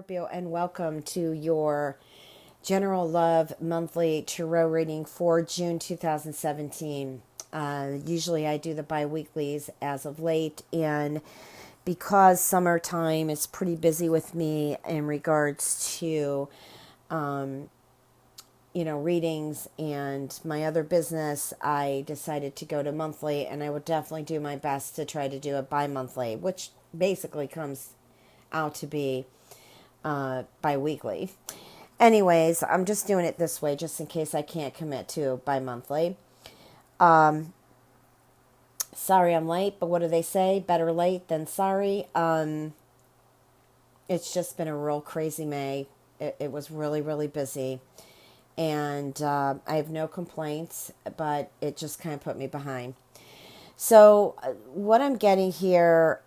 Scorpio, and welcome to your General Love Monthly Tarot reading for June 2017. Usually I do the bi-weeklies as of late, and because summertime is pretty busy with me in regards to, readings and my other business, I decided to go to monthly, and I will definitely do my best to try to do it bi-monthly, which basically comes out to be bi-weekly. Anyways, I'm just doing it this way just in case I can't commit to bi-monthly. Sorry I'm late, but what do they say? Better late than sorry. It's just been a real crazy May. It was really, really busy. And I have no complaints, but it just kind of put me behind. So what I'm getting here,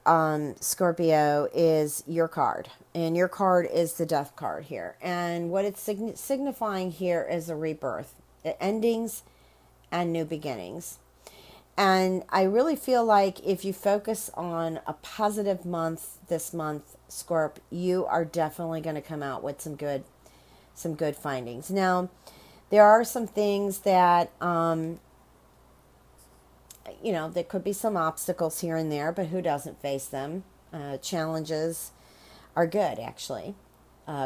Scorpio, is your card. And your card is the death card here. And what it's signifying here is a rebirth, endings and new beginnings. And I really feel like if you focus on a positive month this month, Scorp, you are definitely going to come out with some good findings. Now, there are some things that, there could be some obstacles here and there, but who doesn't face them? Challenges are good, actually.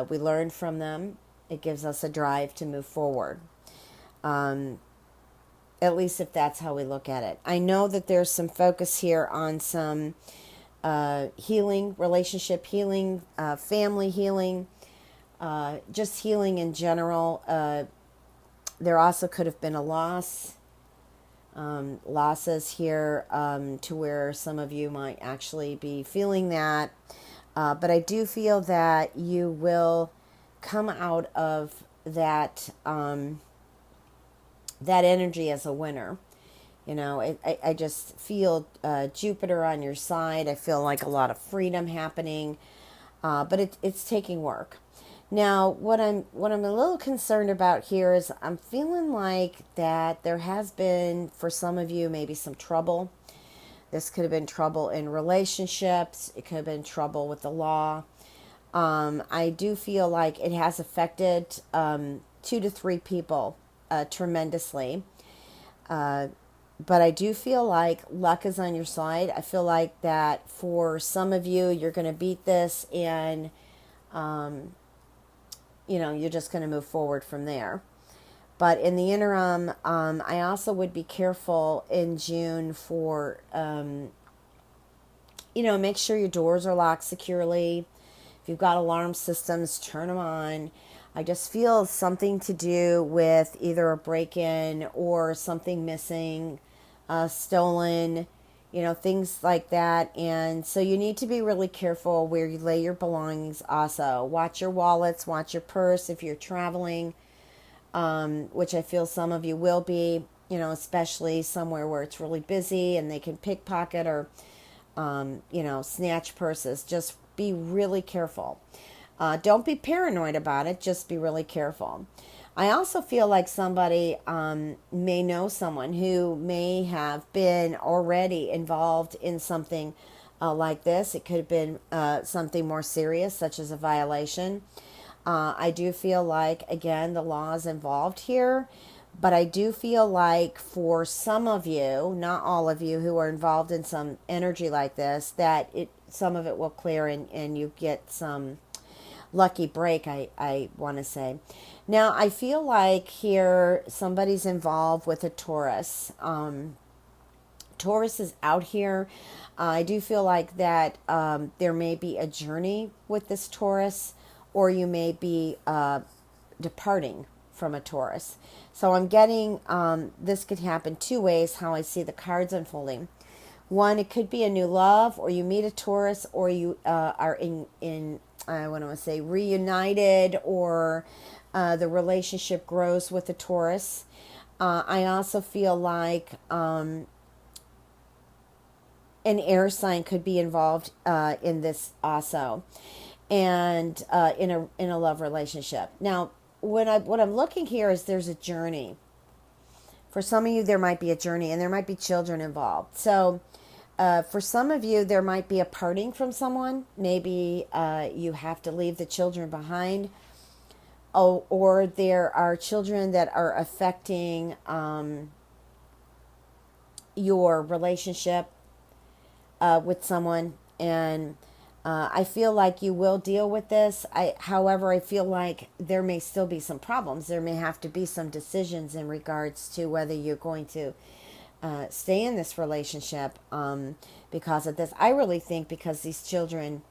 We learn from them. It gives us a drive to move forward. At least if that's how we look at it. I know that there's some focus here on some healing, relationship healing, family healing, just healing in general. There also could have been a loss. Losses here to where some of you might actually be feeling that. But I do feel that you will come out of that that energy as a winner. I just feel Jupiter on your side. I feel like a lot of freedom happening, but it's taking work. Now, what I'm a little concerned about here is I'm feeling like that there has been, for some of you, maybe some trouble. This could have been trouble in relationships. It could have been trouble with the law. I do feel like it has affected 2 to 3 people tremendously. But I do feel like luck is on your side. I feel like that for some of you, you're going to beat this, and you're just going to move forward from there. But in the interim, I also would be careful in June for, make sure your doors are locked securely. If you've got alarm systems, turn them on. I just feel something to do with either a break-in or something missing, stolen, things like that. And so you need to be really careful where you lay your belongings also. Watch your wallets, watch your purse if you're traveling, which I feel some of you will be, especially somewhere where it's really busy and they can pickpocket or, snatch purses. Just be really careful. Don't be paranoid about it. Just be really careful. I also feel like somebody may know someone who may have been already involved in something like this. It could have been something more serious, such as a violation. I do feel like, again, the law is involved here. But I do feel like for some of you, not all of you who are involved in some energy like this, that some of it will clear and you get some lucky break, I want to say. Now, I feel like here somebody's involved with a Taurus. Taurus is out here. I do feel like that there may be a journey with this Taurus, or you may be departing from a Taurus. So I'm getting, this could happen 2 ways, how I see the cards unfolding. One, it could be a new love, or you meet a Taurus, or you are in I want to say reunited, or the relationship grows with a Taurus. I also feel like an air sign could be involved in this also, and in a love relationship. Now, what I'm looking here is there's a journey. For some of you, there might be a journey, and there might be children involved. So For some of you, there might be a parting from someone. Maybe you have to leave the children behind. Oh, or there are children that are affecting your relationship with someone. And I feel like you will deal with this. However, I feel like there may still be some problems. There may have to be some decisions in regards to whether you're going to stay in this relationship because of this. I really think because these children,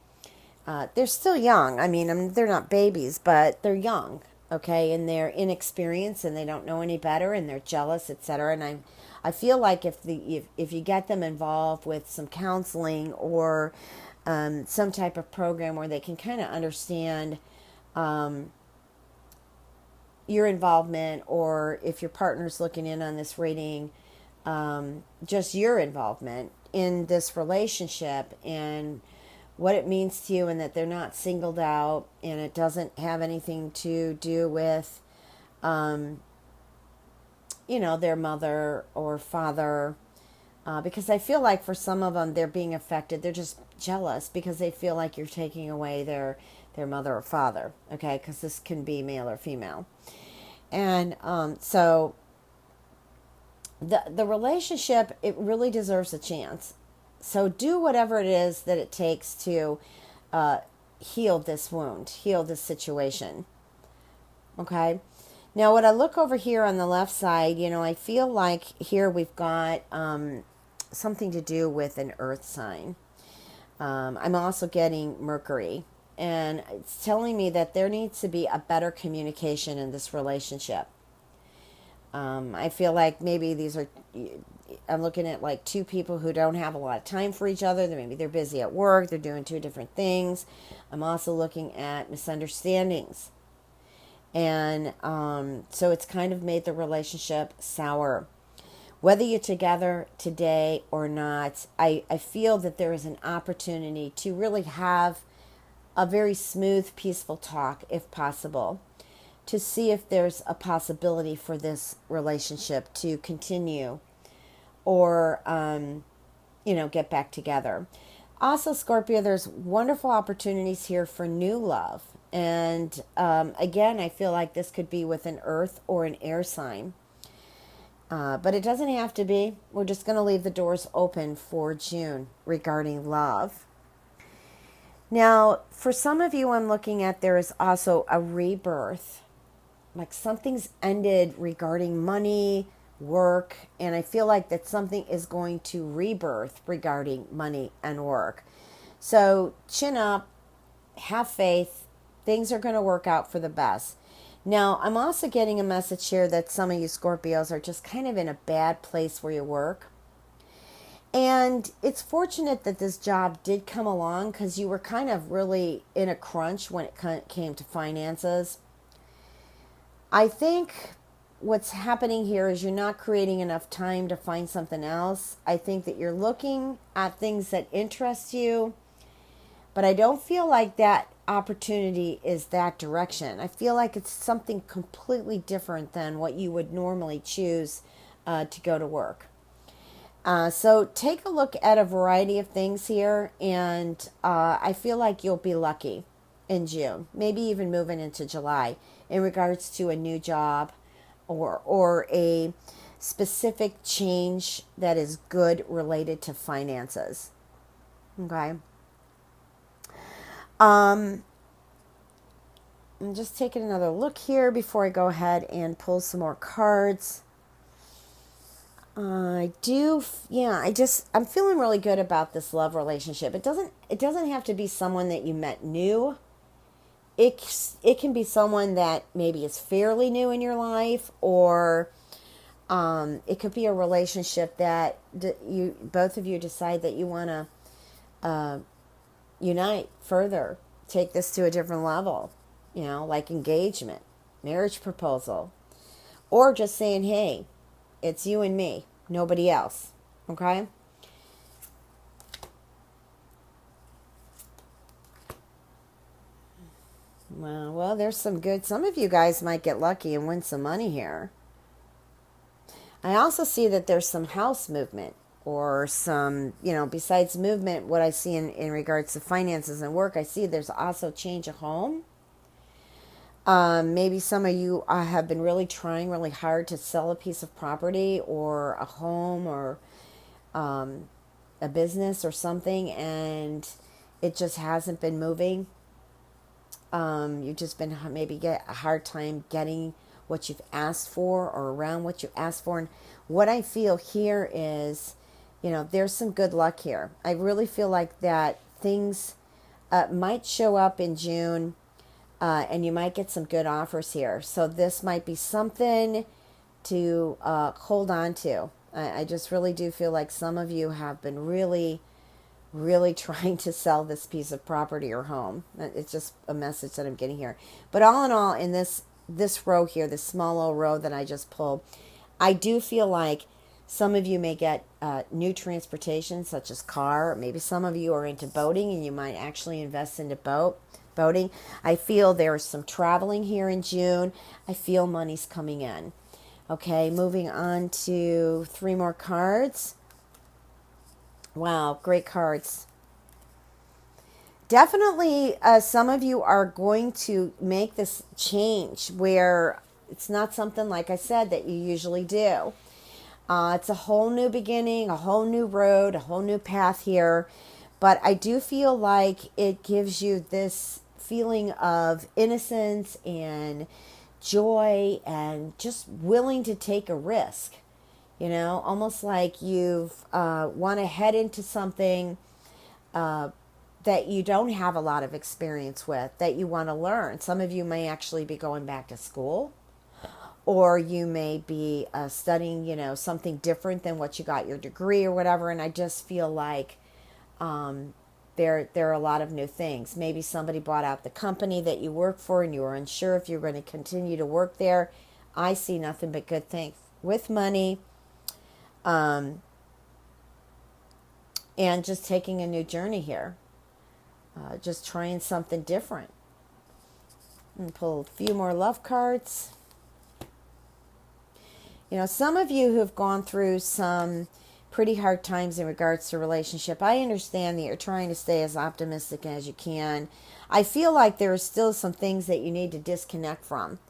they're still young. I mean, they're not babies, but they're young, okay? And they're inexperienced and they don't know any better and they're jealous, etc. And I feel like if you get them involved with some counseling or some type of program where they can kind of understand your involvement, or if your partner's looking in on this reading, just your involvement in this relationship and what it means to you, and that they're not singled out and it doesn't have anything to do with, their mother or father. Because I feel like for some of them, they're being affected. They're just jealous because they feel like you're taking away their mother or father. Okay, because this can be male or female. And so the relationship, it really deserves a chance. So do whatever it is that it takes to heal this wound, heal this situation. Okay. Now, when I look over here on the left side, I feel like here we've got something to do with an earth sign. I'm also getting Mercury. And it's telling me that there needs to be a better communication in this relationship. I feel like maybe I'm looking at like two people who don't have a lot of time for each other. Maybe they're busy at work. They're doing two different things. I'm also looking at misunderstandings. And so it's kind of made the relationship sour. Whether you're together today or not, I feel that there is an opportunity to really have a very smooth, peaceful talk, if possible, to see if there's a possibility for this relationship to continue or, get back together. Also, Scorpio, there's wonderful opportunities here for new love. And again, I feel like this could be with an earth or an air sign. But it doesn't have to be. We're just going to leave the doors open for June regarding love. Now, for some of you I'm looking at, there is also a rebirth. Like something's ended regarding money, work, and I feel like that something is going to rebirth regarding money and work. So chin up, have faith. Things are going to work out for the best. Now, I'm also getting a message here that some of you Scorpios are just kind of in a bad place where you work. And it's fortunate that this job did come along because you were kind of really in a crunch when it came to finances. I think what's happening here is you're not creating enough time to find something else. I think that you're looking at things that interest you, but I don't feel like that opportunity is that direction. I feel like it's something completely different than what you would normally choose to go to work. So take a look at a variety of things here, and I feel like you'll be lucky in June, maybe even moving into July in regards to a new job or a specific change that is good related to finances. Okay. I'm just taking another look here before I go ahead and pull some more cards. I'm feeling really good about this love relationship. It doesn't have to be someone that you met new. It can be someone that maybe is fairly new in your life, or it could be a relationship that both of you decide that you want to unite further, take this to a different level, like engagement, marriage proposal, or just saying, hey, it's you and me, nobody else. Okay? Well, there's some of you guys might get lucky and win some money here. I also see that there's some house movement or some, besides movement, what I see in regards to finances and work, I see there's also change of home. Maybe some of you have been really trying really hard to sell a piece of property or a home or a business or something, and it just hasn't been moving. You've just been maybe get a hard time getting what you've asked for or around what you asked for. And what I feel here is, there's some good luck here. I really feel like that things might show up in June, and you might get some good offers here. So this might be something to hold on to. I just really do feel like some of you have been really, really trying to sell this piece of property or home. It's just a message that I'm getting here. But all in all, in this row here, this small little row that I just pulled, I do feel like some of you may get new transportation, such as car. Maybe some of you are into boating and you might actually invest into boating. I feel there's some traveling here in June. I feel money's coming in. Okay, moving on to 3 more cards. Wow, great cards. Definitely some of you are going to make this change where it's not something, like I said, that you usually do. It's a whole new beginning, a whole new road, a whole new path here. But I do feel like it gives you this feeling of innocence and joy and just willing to take a risk. Almost like you've want to head into something that you don't have a lot of experience with, that you want to learn. Some of you may actually be going back to school, or you may be studying, something different than what you got your degree or whatever. And I just feel like there are a lot of new things. Maybe somebody bought out the company that you work for and you were unsure if you're going to continue to work there. I see nothing but good things with money. And just taking a new journey here. Just trying something different. And pull a few more love cards. Some of you who have gone through some pretty hard times in regards to relationship, I understand that you're trying to stay as optimistic as you can. I feel like there are still some things that you need to disconnect from.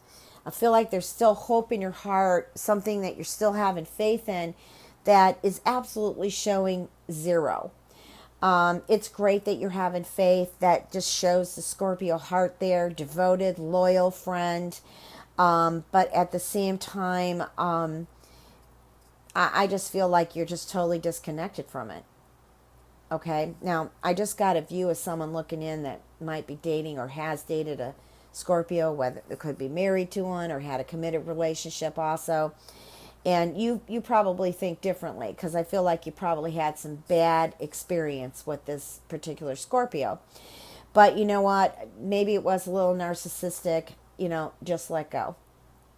I feel like there's still hope in your heart, something that you're still having faith in, that is absolutely showing 0. It's great that you're having faith. That just shows the Scorpio heart there, devoted, loyal friend. But at the same time, I just feel like you're just totally disconnected from it. Okay, now I just got a view of someone looking in that might be dating or has dated a Scorpio, whether it could be married to one or had a committed relationship also. And you probably think differently, because I feel like you probably had some bad experience with this particular Scorpio. But you know what? Maybe it was a little narcissistic. Just let go.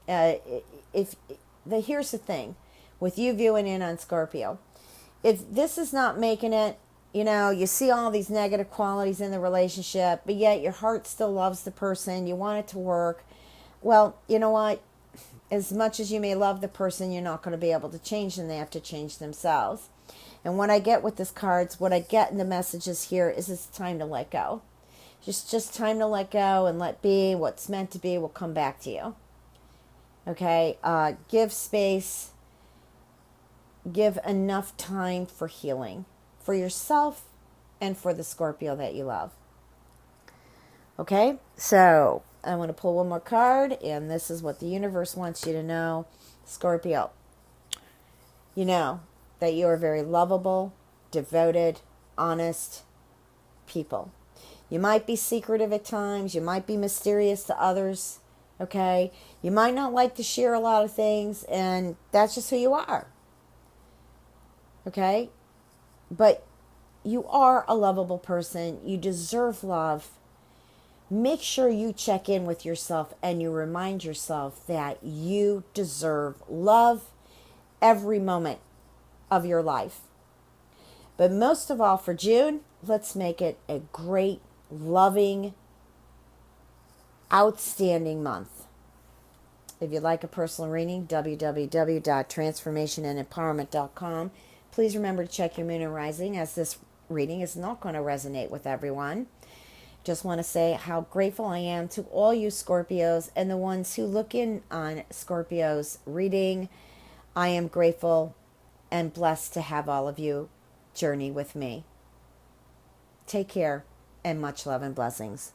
Here's the thing, with you viewing in on Scorpio, if this is not making it, you see all these negative qualities in the relationship, but yet your heart still loves the person, you want it to work. Well, you know what? As much as you may love the person, you're not going to be able to change them. They have to change themselves. And what I get with this cards, what I get in the messages here is it's time to let go. Just time to let go and let be. What's meant to be will come back to you. Okay? Give space. Give enough time for healing. For yourself and for the Scorpio that you love. Okay? So I want to pull one more card, and this is what the universe wants you to know. Scorpio, you know that you are very lovable, devoted, honest people. You might be secretive at times. You might be mysterious to others. Okay? You might not like to share a lot of things, and that's just who you are. Okay? But you are a lovable person. You deserve love. Make sure you check in with yourself and you remind yourself that you deserve love every moment of your life. But most of all, for June, let's make it a great, loving, outstanding month. If you'd like a personal reading, www.transformationandempowerment.com. Please remember to check your moon and rising, as this reading is not going to resonate with everyone. Just want to say how grateful I am to all you Scorpios and the ones who look in on Scorpios reading. I am grateful and blessed to have all of you journey with me. Take care and much love and blessings.